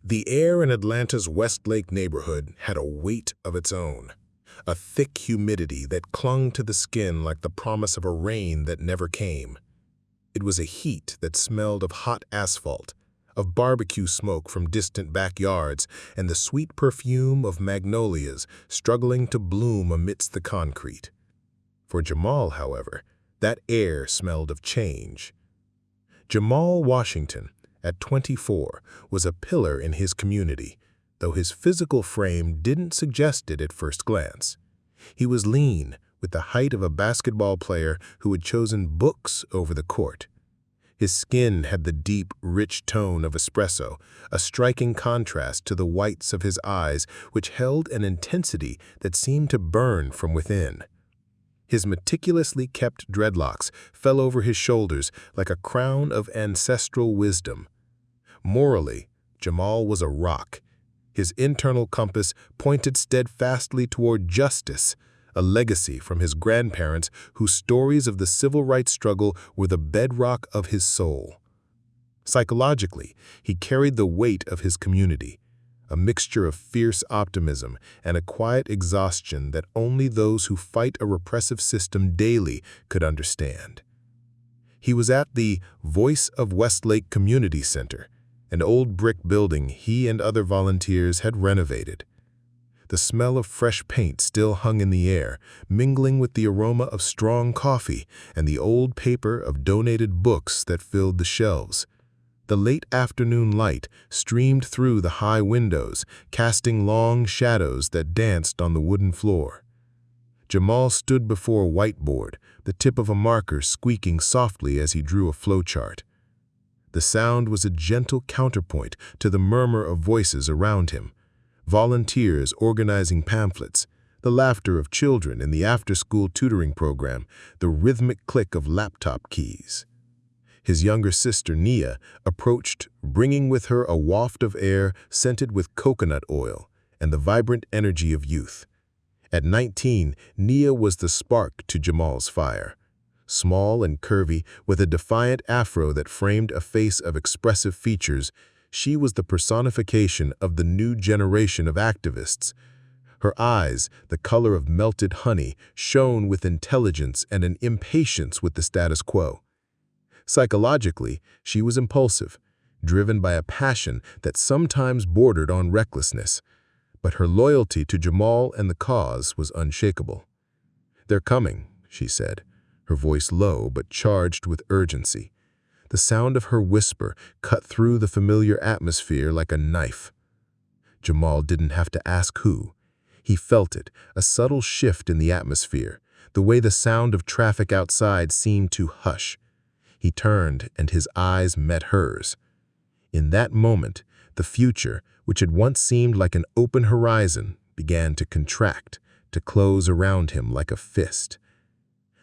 The air in Atlanta's Westlake neighborhood had a weight of its own, a thick humidity that clung to the skin like the promise of a rain that never came. It was a heat that smelled of hot asphalt, of barbecue smoke from distant backyards, and the sweet perfume of magnolias struggling to bloom amidst the concrete. For Jamal, however, that air smelled of change. Jamal Washington, at 24, was a pillar in his community, though his physical frame didn't suggest it at first glance. He was lean, with the height of a basketball player who had chosen books over the court. His skin had the deep, rich tone of espresso, a striking contrast to the whites of his eyes, which held an intensity that seemed to burn from within. His meticulously kept dreadlocks fell over his shoulders like a crown of ancestral wisdom. Morally, Jamal was a rock. His internal compass pointed steadfastly toward justice, a legacy from his grandparents whose stories of the civil rights struggle were the bedrock of his soul. Psychologically, he carried the weight of his community, a mixture of fierce optimism and a quiet exhaustion that only those who fight a repressive system daily could understand. He was at the Voice of Westlake Community Center, an old brick building he and other volunteers had renovated. The smell of fresh paint still hung in the air, mingling with the aroma of strong coffee and the old paper of donated books that filled the shelves. The late afternoon light streamed through the high windows, casting long shadows that danced on the wooden floor. Jamal stood before a whiteboard, the tip of a marker squeaking softly as he drew a flowchart. The sound was a gentle counterpoint to the murmur of voices around him. Volunteers organizing pamphlets, the laughter of children in the after-school tutoring program, the rhythmic click of laptop keys. His younger sister, Nia, approached, bringing with her a waft of air scented with coconut oil and the vibrant energy of youth. At 19, Nia was the spark to Jamal's fire. Small and curvy, with a defiant afro that framed a face of expressive features, she was the personification of the new generation of activists. Her eyes, the color of melted honey, shone with intelligence and an impatience with the status quo. Psychologically, she was impulsive, driven by a passion that sometimes bordered on recklessness. But her loyalty to Jamal and the cause was unshakable. "They're coming," she said, her voice low but charged with urgency. The sound of her whisper cut through the familiar atmosphere like a knife. Jamal didn't have to ask who. He felt it, a subtle shift in the atmosphere, the way the sound of traffic outside seemed to hush. He turned, and his eyes met hers. In that moment, the future, which had once seemed like an open horizon, began to contract, to close around him like a fist.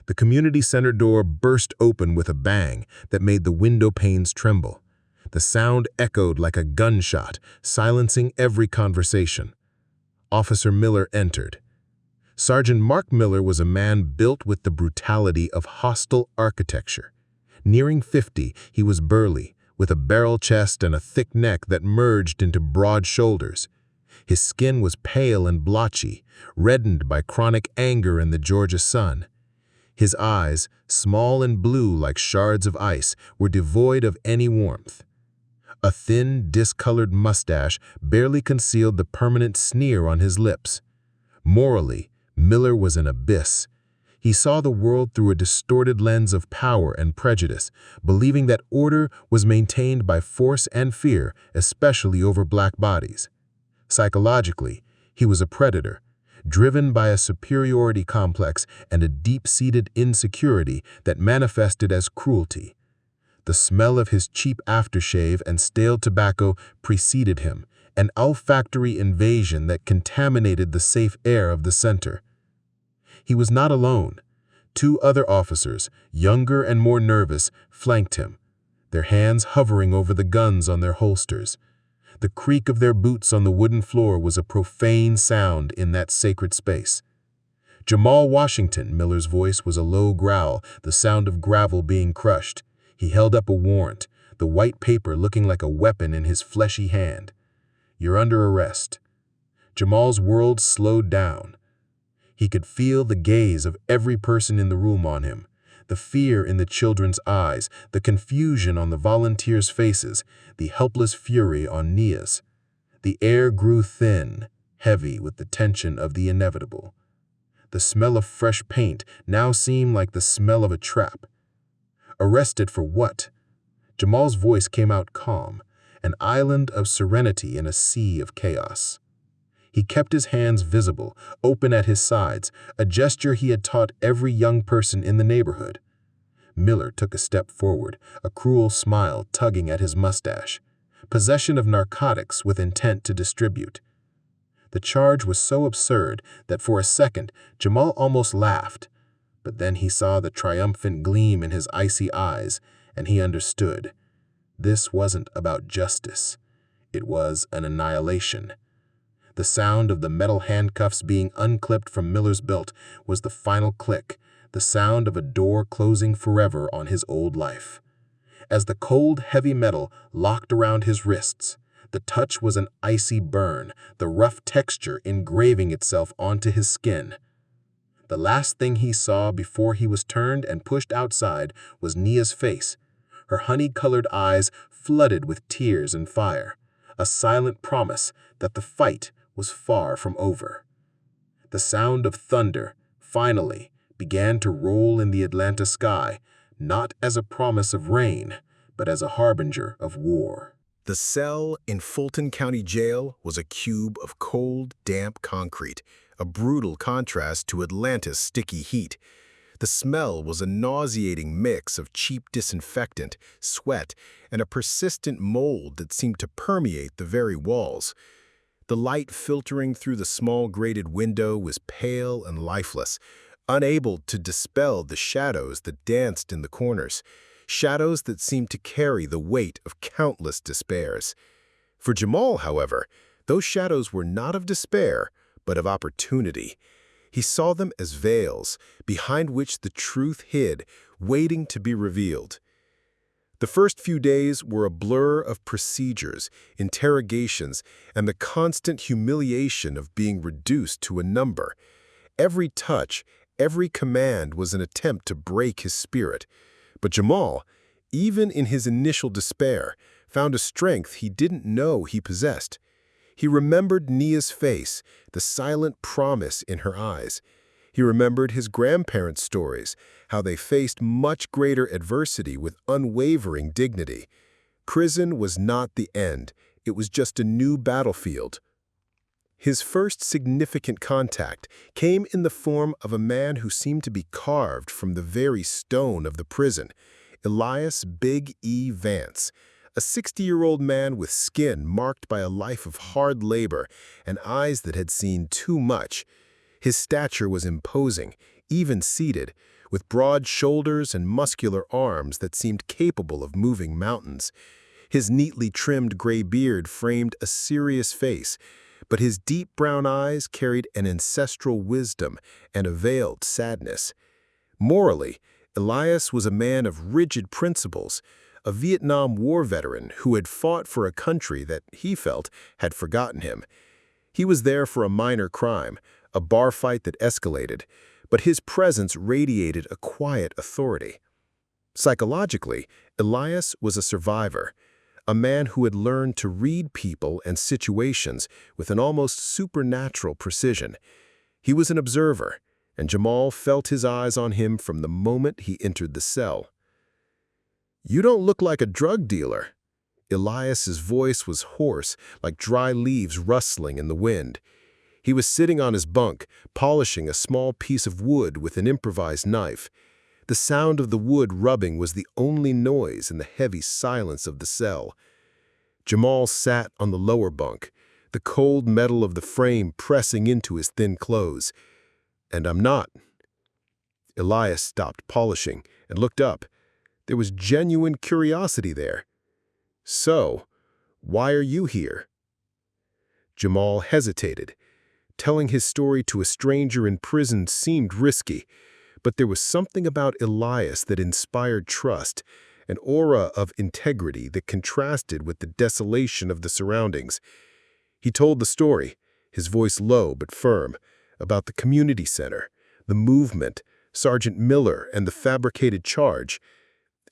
The community center door burst open with a bang that made the window panes tremble. The sound echoed like a gunshot, silencing every conversation. Officer Miller entered. Sergeant Mark Miller was a man built with the brutality of hostile architecture. Nearing 50, he was burly, with a barrel chest and a thick neck that merged into broad shoulders. His skin was pale and blotchy, reddened by chronic anger in the Georgia sun. His eyes, small and blue like shards of ice, were devoid of any warmth. A thin, discolored mustache barely concealed the permanent sneer on his lips. Morally, Miller was an abyss. He saw the world through a distorted lens of power and prejudice, believing that order was maintained by force and fear, especially over black bodies. Psychologically, he was a predator, driven by a superiority complex and a deep-seated insecurity that manifested as cruelty. The smell of his cheap aftershave and stale tobacco preceded him, an olfactory invasion that contaminated the safe air of the center. He was not alone. 2 other officers, younger and more nervous, flanked him, their hands hovering over the guns on their holsters. The creak of their boots on the wooden floor was a profane sound in that sacred space. Jamal Washington, Miller's voice was a low growl, the sound of gravel being crushed. He held up a warrant, the white paper looking like a weapon in his fleshy hand. "You're under arrest." Jamal's world slowed down. He could feel the gaze of every person in the room on him, the fear in the children's eyes, the confusion on the volunteers' faces, the helpless fury on Nia's. The air grew thin, heavy with the tension of the inevitable. The smell of fresh paint now seemed like the smell of a trap. Arrested for what? Jamal's voice came out calm, an island of serenity in a sea of chaos. He kept his hands visible, open at his sides, a gesture he had taught every young person in the neighborhood. Miller took a step forward, a cruel smile tugging at his mustache. Possession of narcotics with intent to distribute. The charge was so absurd that for a second Jamal almost laughed, but then he saw the triumphant gleam in his icy eyes, and he understood. This wasn't about justice. It was an annihilation. The sound of the metal handcuffs being unclipped from Miller's belt was the final click, the sound of a door closing forever on his old life. As the cold, heavy metal locked around his wrists, the touch was an icy burn, the rough texture engraving itself onto his skin. The last thing he saw before he was turned and pushed outside was Nia's face, her honey-colored eyes flooded with tears and fire, a silent promise that the fight was far from over. The sound of thunder, finally, began to roll in the Atlanta sky, not as a promise of rain, but as a harbinger of war. The cell in Fulton County Jail was a cube of cold, damp concrete, a brutal contrast to Atlanta's sticky heat. The smell was a nauseating mix of cheap disinfectant, sweat, and a persistent mold that seemed to permeate the very walls. The light filtering through the small grated window was pale and lifeless, unable to dispel the shadows that danced in the corners, shadows that seemed to carry the weight of countless despairs. For Jamal, however, those shadows were not of despair, but of opportunity. He saw them as veils, behind which the truth hid, waiting to be revealed. The first few days were a blur of procedures, interrogations, and the constant humiliation of being reduced to a number. Every touch, every command was an attempt to break his spirit. But Jamal, even in his initial despair, found a strength he didn't know he possessed. He remembered Nia's face, the silent promise in her eyes. He remembered his grandparents' stories, how they faced much greater adversity with unwavering dignity. Prison was not the end, it was just a new battlefield. His first significant contact came in the form of a man who seemed to be carved from the very stone of the prison, Elias Big E. Vance, a 60-year-old man with skin marked by a life of hard labor and eyes that had seen too much. His stature was imposing, even seated, with broad shoulders and muscular arms that seemed capable of moving mountains. His neatly trimmed gray beard framed a serious face, but his deep brown eyes carried an ancestral wisdom and a veiled sadness. Morally, Elias was a man of rigid principles, a Vietnam War veteran who had fought for a country that, he felt, had forgotten him. He was there for a minor crime, a bar fight that escalated, but his presence radiated a quiet authority. Psychologically, Elias was a survivor, a man who had learned to read people and situations with an almost supernatural precision. He was an observer, and Jamal felt his eyes on him from the moment he entered the cell. "You don't look like a drug dealer." Elias's voice was hoarse, like dry leaves rustling in the wind. He was sitting on his bunk, polishing a small piece of wood with an improvised knife. The sound of the wood rubbing was the only noise in the heavy silence of the cell. Jamal sat on the lower bunk, the cold metal of the frame pressing into his thin clothes. "And I'm not." Elias stopped polishing and looked up. There was genuine curiosity there. "So, why are you here?" Jamal hesitated. Telling his story to a stranger in prison seemed risky, but there was something about Elias that inspired trust, an aura of integrity that contrasted with the desolation of the surroundings. He told the story, his voice low but firm, about the community center, the movement, Sergeant Miller, and the fabricated charge.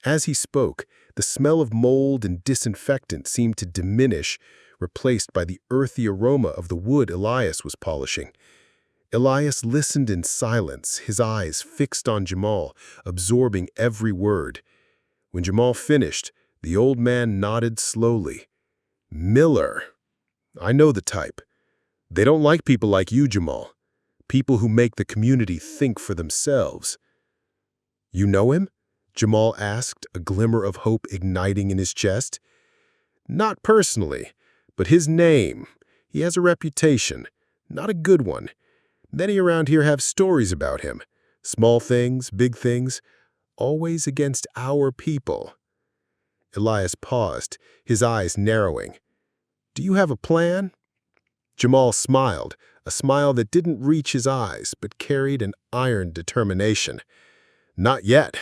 As he spoke, the smell of mold and disinfectant seemed to diminish, replaced by the earthy aroma of the wood Elias was polishing. Elias listened in silence, his eyes fixed on Jamal, absorbing every word. When Jamal finished, the old man nodded slowly. "Miller. I know the type. They don't like people like you, Jamal. People who make the community think for themselves." "You know him?" Jamal asked, a glimmer of hope igniting in his chest. "Not personally, but his name. He has a reputation. Not a good one. Many around here have stories about him. Small things, big things, always against our people." Elias paused, his eyes narrowing. "Do you have a plan?" Jamal smiled, a smile that didn't reach his eyes but carried an iron determination. "Not yet,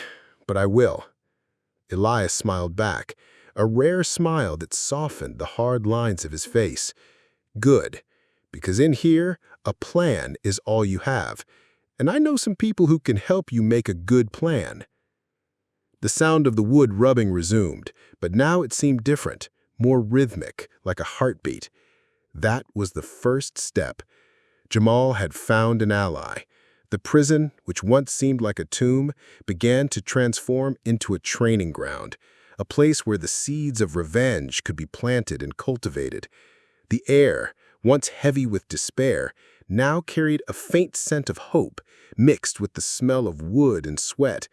but I will." Elias smiled back, a rare smile that softened the hard lines of his face. "Good, because in here, a plan is all you have, and I know some people who can help you make a good plan." The sound of the wood rubbing resumed, but now it seemed different, more rhythmic, like a heartbeat. That was the first step. Jamal had found an ally. The prison, which once seemed like a tomb, began to transform into a training ground, a place where the seeds of revenge could be planted and cultivated. The air, once heavy with despair, now carried a faint scent of hope, mixed with the smell of wood and sweat.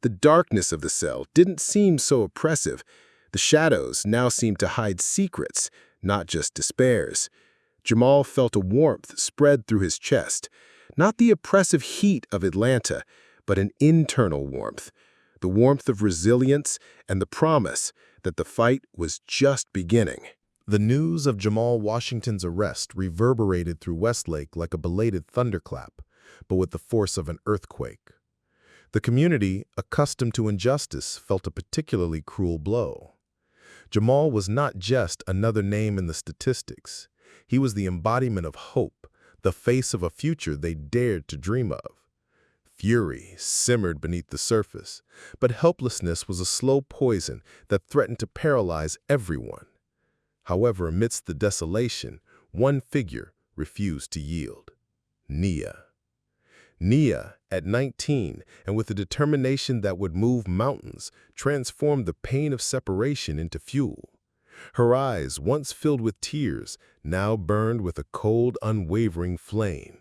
The darkness of the cell didn't seem so oppressive. The shadows now seemed to hide secrets, not just despairs. Jamal felt a warmth spread through his chest, not the oppressive heat of Atlanta, but an internal warmth, the warmth of resilience and the promise that the fight was just beginning. The news of Jamal Washington's arrest reverberated through Westlake like a belated thunderclap, but with the force of an earthquake. The community, accustomed to injustice, felt a particularly cruel blow. Jamal was not just another name in the statistics. He was the embodiment of hope, the face of a future they dared to dream of. Fury simmered beneath the surface, but helplessness was a slow poison that threatened to paralyze everyone. However, amidst the desolation, one figure refused to yield: Nia. Nia, at 19, and with a determination that would move mountains, transformed the pain of separation into fuel. Her eyes, once filled with tears, now burned with a cold, unwavering flame.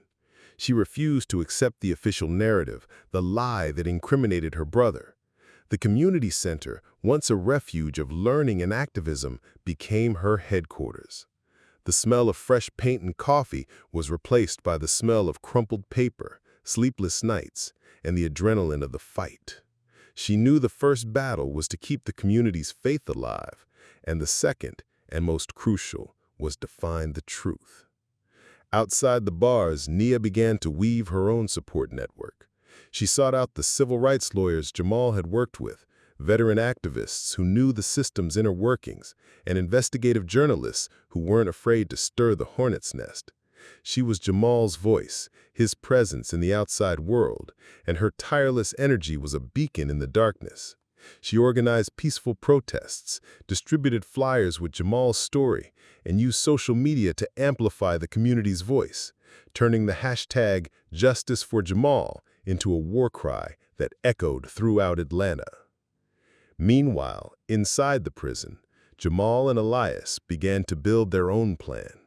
She refused to accept the official narrative, the lie that incriminated her brother. The community center, once a refuge of learning and activism, became her headquarters. The smell of fresh paint and coffee was replaced by the smell of crumpled paper, sleepless nights, and the adrenaline of the fight. She knew the first battle was to keep the community's faith alive, and the second, and most crucial, was to find the truth. Outside the bars, Nia began to weave her own support network. She sought out the civil rights lawyers Jamal had worked with, veteran activists who knew the system's inner workings, and investigative journalists who weren't afraid to stir the hornet's nest. She was Jamal's voice, his presence in the outside world, and her tireless energy was a beacon in the darkness. She organized peaceful protests, distributed flyers with Jamal's story, and used social media to amplify the community's voice, turning the hashtag #JusticeForJamal into a war cry that echoed throughout Atlanta. Meanwhile, inside the prison, Jamal and Elias began to build their own plan.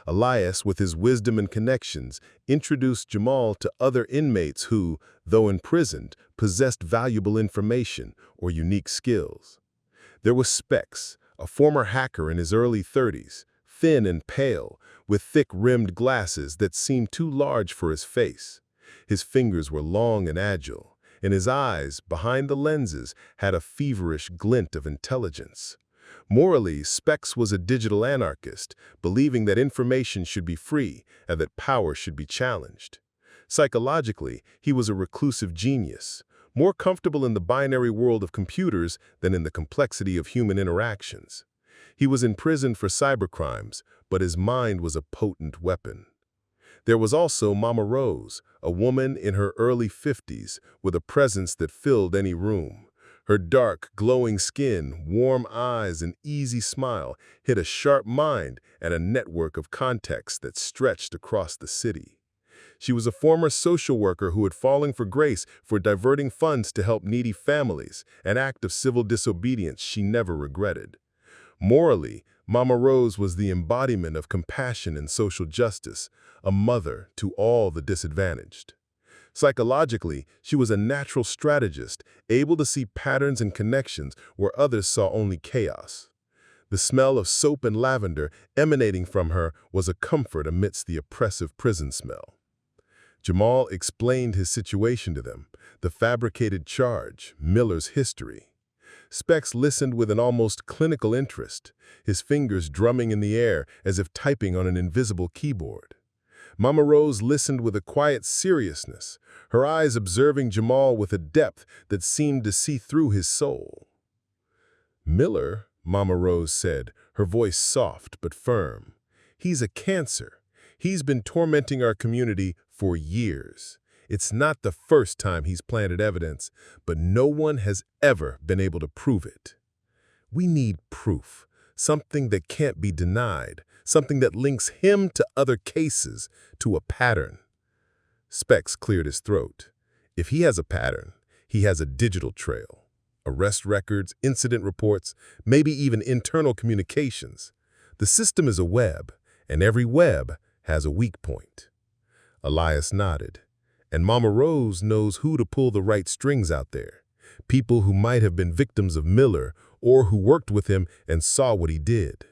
Elias, with his wisdom and connections, introduced Jamal to other inmates who, though imprisoned, possessed valuable information or unique skills. There was Specs, a former hacker in his early 30s, thin and pale, with thick-rimmed glasses that seemed too large for his face. His fingers were long and agile, and his eyes, behind the lenses, had a feverish glint of intelligence. Morally, Specs was a digital anarchist, believing that information should be free and that power should be challenged. Psychologically, he was a reclusive genius, more comfortable in the binary world of computers than in the complexity of human interactions. He was in prison for cybercrimes, but his mind was a potent weapon. There was also Mama Rose, a woman in her early 50s with a presence that filled any room. Her dark, glowing skin, warm eyes, and easy smile hid a sharp mind and a network of contacts that stretched across the city. She was a former social worker who had fallen for grace for diverting funds to help needy families, an act of civil disobedience she never regretted. Morally, Mama Rose was the embodiment of compassion and social justice, a mother to all the disadvantaged. Psychologically, she was a natural strategist, able to see patterns and connections where others saw only chaos. The smell of soap and lavender emanating from her was a comfort amidst the oppressive prison smell. Jamal explained his situation to them, the fabricated charge, Miller's history. Specs listened with an almost clinical interest, his fingers drumming in the air as if typing on an invisible keyboard. Mama Rose listened with a quiet seriousness, her eyes observing Jamal with a depth that seemed to see through his soul. "Miller," Mama Rose said, her voice soft but firm, "he's a cancer. He's been tormenting our community for years. It's not the first time he's planted evidence, but no one has ever been able to prove it. We need proof, something that can't be denied, something that links him to other cases, to a pattern." Specs cleared his throat. If he has a pattern, he has a digital trail. Arrest records, incident reports, maybe even internal communications. The system is a web, and every web has a weak point. Elias nodded. And Mama Rose knows who to pull the right strings out there. People who might have been victims of Miller or who worked with him and saw what he did.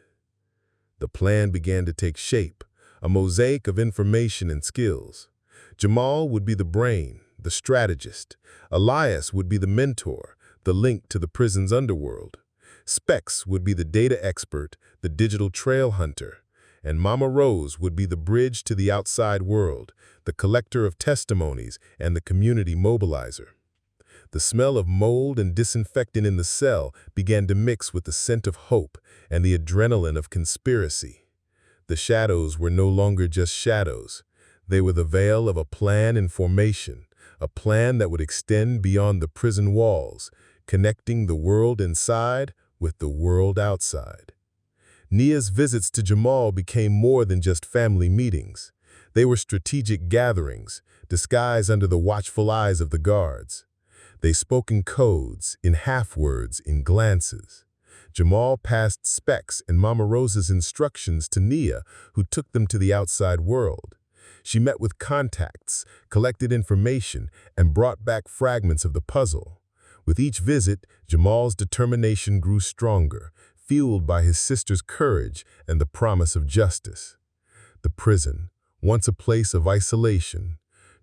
The plan began to take shape, a mosaic of information and skills. Jamal would be the brain, the strategist. Elias would be the mentor, the link to the prison's underworld. Specs would be the data expert, the digital trail hunter. And Mama Rose would be the bridge to the outside world, the collector of testimonies and the community mobilizer. The smell of mold and disinfectant in the cell began to mix with the scent of hope and the adrenaline of conspiracy. The shadows were no longer just shadows. They were the veil of a plan in formation, a plan that would extend beyond the prison walls, connecting the world inside with the world outside. Nia's visits to Jamal became more than just family meetings. They were strategic gatherings, disguised under the watchful eyes of the guards. They spoke in codes, in half-words, in glances. Jamal passed Specs and Mama Rose's instructions to Nia, who took them to the outside world. She met with contacts, collected information, and brought back fragments of the puzzle. With each visit, Jamal's determination grew stronger, fueled by his sister's courage and the promise of justice. The prison, once a place of isolation,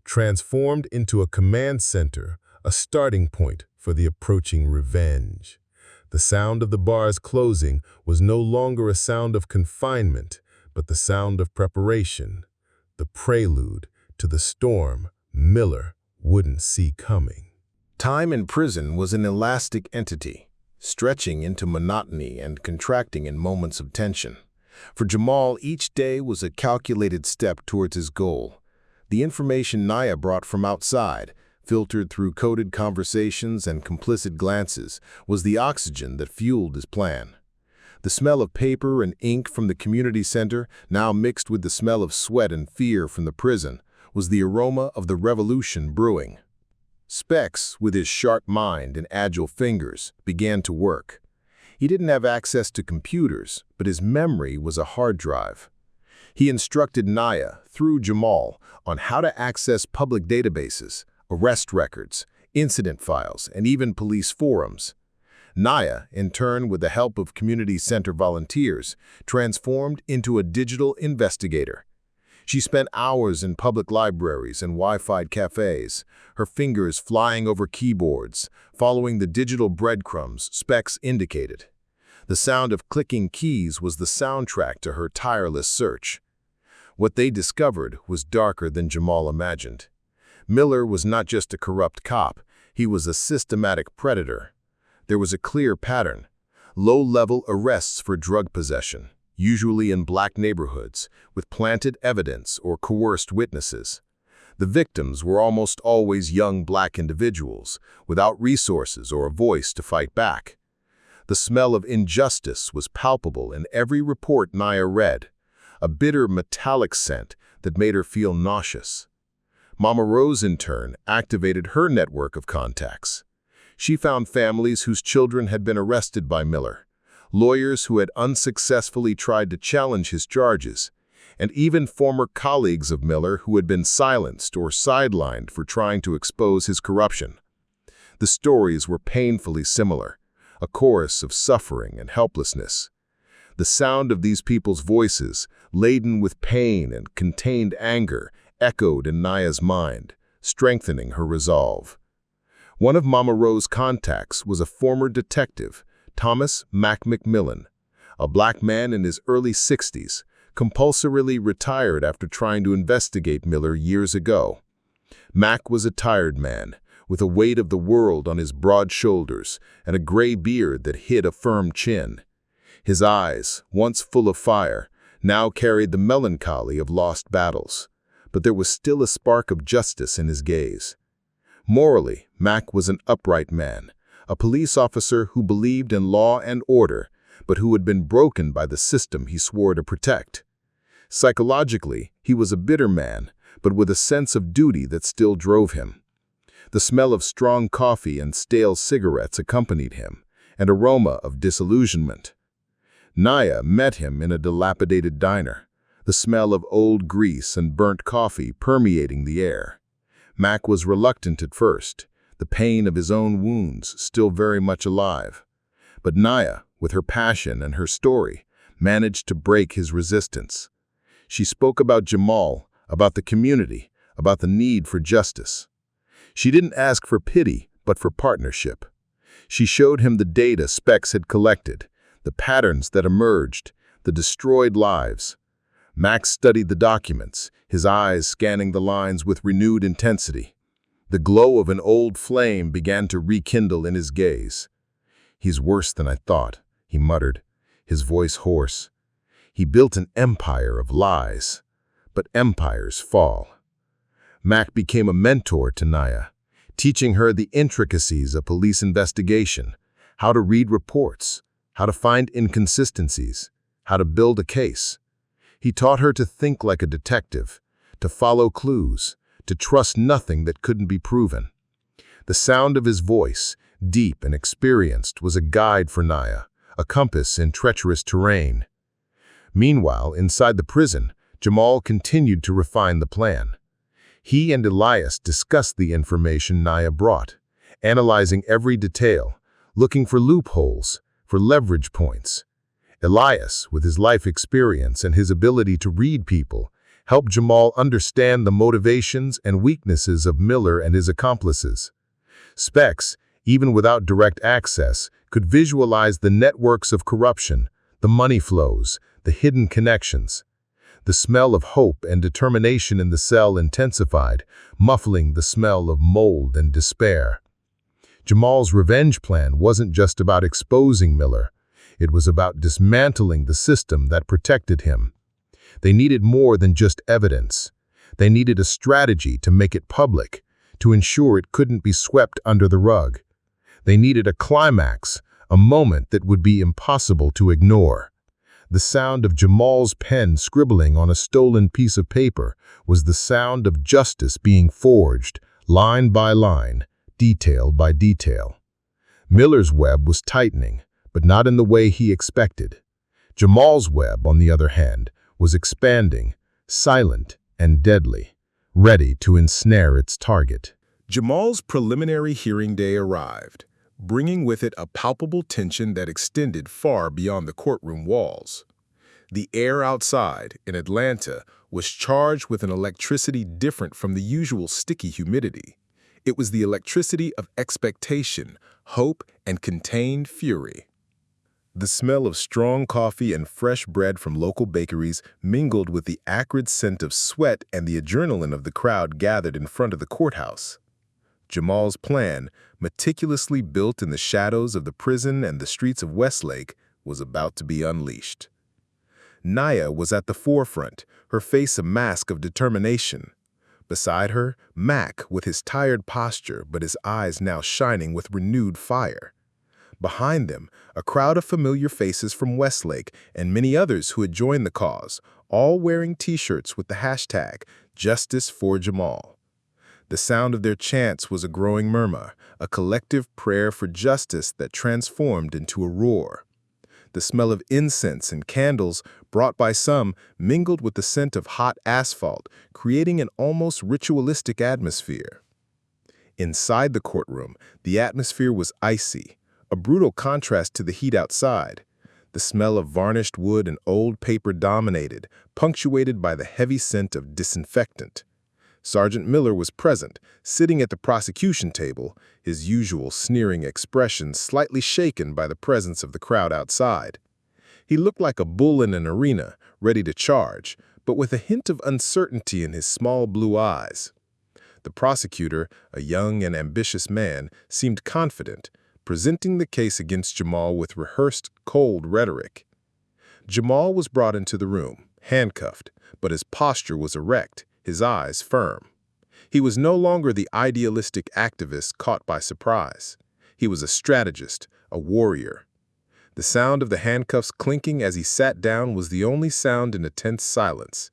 transformed into a command center, a starting point for the approaching revenge. The sound of the bars closing was no longer a sound of confinement, but the sound of preparation, the prelude to the storm Miller wouldn't see coming. Time in prison was an elastic entity, stretching into monotony and contracting in moments of tension. For Jamal, each day was a calculated step towards his goal. The information Nia brought from outside, filtered through coded conversations and complicit glances, was the oxygen that fueled his plan. The smell of paper and ink from the community center, now mixed with the smell of sweat and fear from the prison, was the aroma of the revolution brewing. Specs, with his sharp mind and agile fingers, began to work. He didn't have access to computers, but his memory was a hard drive. He instructed Nia, through Jamal, on how to access public databases, arrest records, incident files, and even police forums. Nia, in turn, with the help of community center volunteers, transformed into a digital investigator. She spent hours in public libraries and Wi-Fi cafes, her fingers flying over keyboards, following the digital breadcrumbs Specs indicated. The sound of clicking keys was the soundtrack to her tireless search. What they discovered was darker than Jamal imagined. Miller was not just a corrupt cop, he was a systematic predator. There was a clear pattern. low-level arrests for drug possession, usually in black neighborhoods, with planted evidence or coerced witnesses. The victims were almost always young black individuals, without resources or a voice to fight back. The smell of injustice was palpable in every report Naya read, a bitter metallic scent that made her feel nauseous. Mama Rose, in turn, activated her network of contacts. She found families whose children had been arrested by Miller, lawyers who had unsuccessfully tried to challenge his charges, and even former colleagues of Miller who had been silenced or sidelined for trying to expose his corruption. The stories were painfully similar, a chorus of suffering and helplessness. The sound of these people's voices, laden with pain and contained anger, echoed in Naya's mind, strengthening her resolve. One of Mama Rose's contacts was a former detective, Thomas Mac McMillan, a black man in his early 60s, compulsorily retired after trying to investigate Miller years ago. Mac was a tired man, with a weight of the world on his broad shoulders and a gray beard that hid a firm chin. His eyes, once full of fire, now carried the melancholy of lost battles, but there was still a spark of justice in his gaze. Morally, Mac was an upright man, a police officer who believed in law and order, but who had been broken by the system he swore to protect. Psychologically, he was a bitter man, but with a sense of duty that still drove him. The smell of strong coffee and stale cigarettes accompanied him, an aroma of disillusionment. Naya met him in a dilapidated diner, the smell of old grease and burnt coffee permeating the air. Mac was reluctant at first, the pain of his own wounds still very much alive. But Naya, with her passion and her story, managed to break his resistance. She spoke about Jamal, about the community, about the need for justice. She didn't ask for pity, but for partnership. She showed him the data Specs had collected, the patterns that emerged, the destroyed lives. Max studied the documents, his eyes scanning the lines with renewed intensity. The glow of an old flame began to rekindle in his gaze. "He's worse than I thought," he muttered, his voice hoarse. "He built an empire of lies, but empires fall." Mac became a mentor to Naya, teaching her the intricacies of police investigation, how to read reports, how to find inconsistencies, how to build a case. He taught her to think like a detective, to follow clues, to trust nothing that couldn't be proven. The sound of his voice, deep and experienced, was a guide for Naya, a compass in treacherous terrain. Meanwhile, inside the prison, Jamal continued to refine the plan. He and Elias discussed the information Naya brought, analyzing every detail, looking for loopholes, for leverage points. Elias, with his life experience and his ability to read people, helped Jamal understand the motivations and weaknesses of Miller and his accomplices. Specs, even without direct access, could visualize the networks of corruption, the money flows, the hidden connections. The smell of hope and determination in the cell intensified, muffling the smell of mold and despair. Jamal's revenge plan wasn't just about exposing Miller. It was about dismantling the system that protected him. They needed more than just evidence. They needed a strategy to make it public, to ensure it couldn't be swept under the rug. They needed a climax, a moment that would be impossible to ignore. The sound of Jamal's pen scribbling on a stolen piece of paper was the sound of justice being forged, line by line, detail by detail. Miller's web was tightening, but not in the way he expected. Jamal's web, on the other hand, was expanding, silent and deadly, ready to ensnare its target. Jamal's preliminary hearing day arrived, bringing with it a palpable tension that extended far beyond the courtroom walls. The air outside, in Atlanta, was charged with an electricity different from the usual sticky humidity. It was the electricity of expectation, hope, and contained fury. The smell of strong coffee and fresh bread from local bakeries mingled with the acrid scent of sweat and the adrenaline of the crowd gathered in front of the courthouse. Jamal's plan, meticulously built in the shadows of the prison and the streets of Westlake, was about to be unleashed. Naya was at the forefront, her face a mask of determination. Beside her, Mac, with his tired posture but his eyes now shining with renewed fire. Behind them, a crowd of familiar faces from Westlake and many others who had joined the cause, all wearing T-shirts with the hashtag Justice for Jamal. The sound of their chants was a growing murmur, a collective prayer for justice that transformed into a roar. The smell of incense and candles, brought by some, mingled with the scent of hot asphalt, creating an almost ritualistic atmosphere. Inside the courtroom, the atmosphere was icy, a brutal contrast to the heat outside. The smell of varnished wood and old paper dominated, punctuated by the heavy scent of disinfectant. Sergeant Miller was present, sitting at the prosecution table, his usual sneering expression slightly shaken by the presence of the crowd outside. He looked like a bull in an arena, ready to charge, but with a hint of uncertainty in his small blue eyes. The prosecutor, a young and ambitious man, seemed confident, presenting the case against Jamal with rehearsed, cold rhetoric. Jamal was brought into the room, handcuffed, but his posture was erect, his eyes firm. He was no longer the idealistic activist caught by surprise. He was a strategist, a warrior. The sound of the handcuffs clinking as he sat down was the only sound in a tense silence.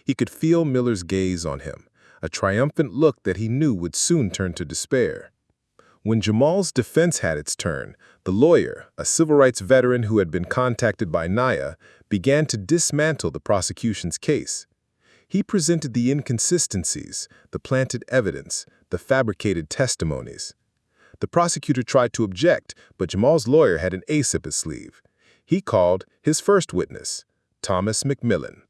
He could feel Miller's gaze on him, a triumphant look that he knew would soon turn to despair. When Jamal's defense had its turn, the lawyer, a civil rights veteran who had been contacted by Naya, began to dismantle the prosecution's case. He presented the inconsistencies, the planted evidence, the fabricated testimonies. The prosecutor tried to object, but Jamal's lawyer had an ace up his sleeve. He called his first witness, Thomas McMillan.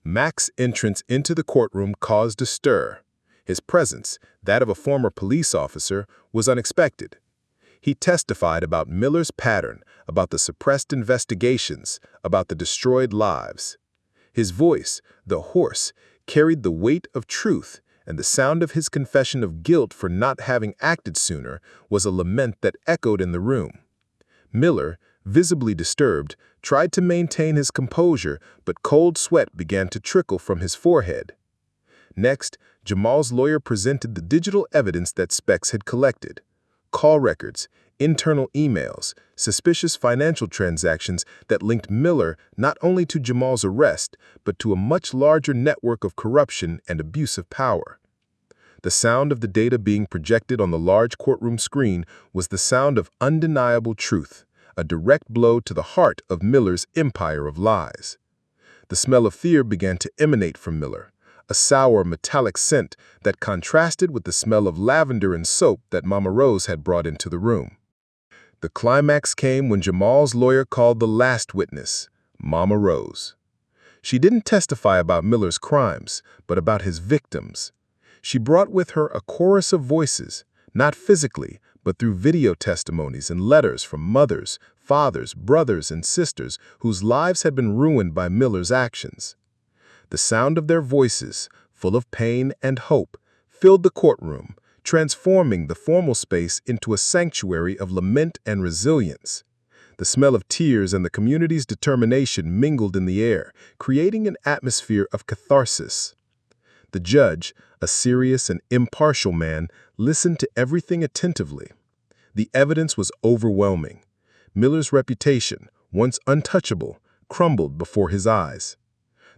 Mac's entrance into the courtroom caused a stir. His presence, that of a former police officer, was unexpected. He testified about Miller's pattern, about the suppressed investigations, about the destroyed lives. His voice, though hoarse, carried the weight of truth, and the sound of his confession of guilt for not having acted sooner was a lament that echoed in the room. Miller, visibly disturbed, tried to maintain his composure, but cold sweat began to trickle from his forehead. Next, Jamal's lawyer presented the digital evidence that Specs had collected: call records, internal emails, suspicious financial transactions that linked Miller not only to Jamal's arrest, but to a much larger network of corruption and abuse of power. The sound of the data being projected on the large courtroom screen was the sound of undeniable truth, a direct blow to the heart of Miller's empire of lies. The smell of fear began to emanate from Miller, a sour, metallic scent that contrasted with the smell of lavender and soap that Mama Rose had brought into the room. The climax came when Jamal's lawyer called the last witness, Mama Rose. She didn't testify about Miller's crimes, but about his victims. She brought with her a chorus of voices, not physically, but through video testimonies and letters from mothers, fathers, brothers, and sisters whose lives had been ruined by Miller's actions. The sound of their voices, full of pain and hope, filled the courtroom, transforming the formal space into a sanctuary of lament and resilience. The smell of tears and the community's determination mingled in the air, creating an atmosphere of catharsis. The judge, a serious and impartial man, listened to everything attentively. The evidence was overwhelming. Miller's reputation, once untouchable, crumbled before his eyes.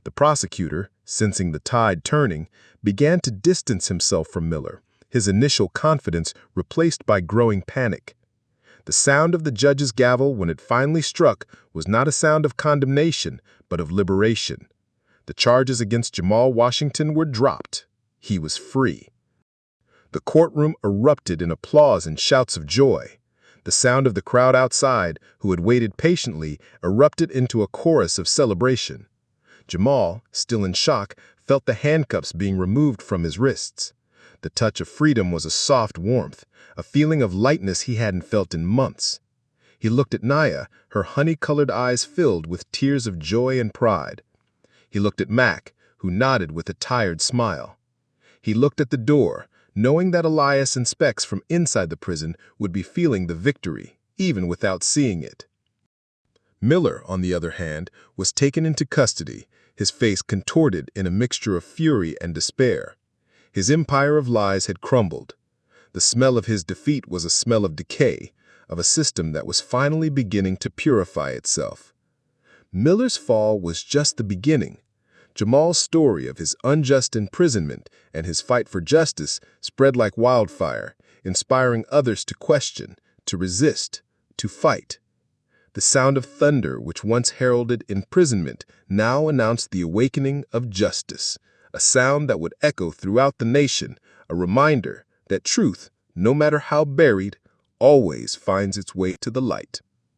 The prosecutor, sensing the tide turning, began to distance himself from Miller, his initial confidence replaced by growing panic. The sound of the judge's gavel when it finally struck was not a sound of condemnation, but of liberation. The charges against Jamal Washington were dropped. He was free. The courtroom erupted in applause and shouts of joy. The sound of the crowd outside, who had waited patiently, erupted into a chorus of celebration. Jamal, still in shock, felt the handcuffs being removed from his wrists. The touch of freedom was a soft warmth, a feeling of lightness he hadn't felt in months. He looked at Naya, her honey-colored eyes filled with tears of joy and pride. He looked at Mac, who nodded with a tired smile. He looked at the door, knowing that Elias and Specs from inside the prison would be feeling the victory, even without seeing it. Miller, on the other hand, was taken into custody, his face contorted in a mixture of fury and despair. His empire of lies had crumbled. The smell of his defeat was a smell of decay, of a system that was finally beginning to purify itself. Miller's fall was just the beginning. Jamal's story of his unjust imprisonment and his fight for justice spread like wildfire, inspiring others to question, to resist, to fight. The sound of thunder, which once heralded imprisonment, now announced the awakening of justice, a sound that would echo throughout the nation, a reminder that truth, no matter how buried, always finds its way to the light.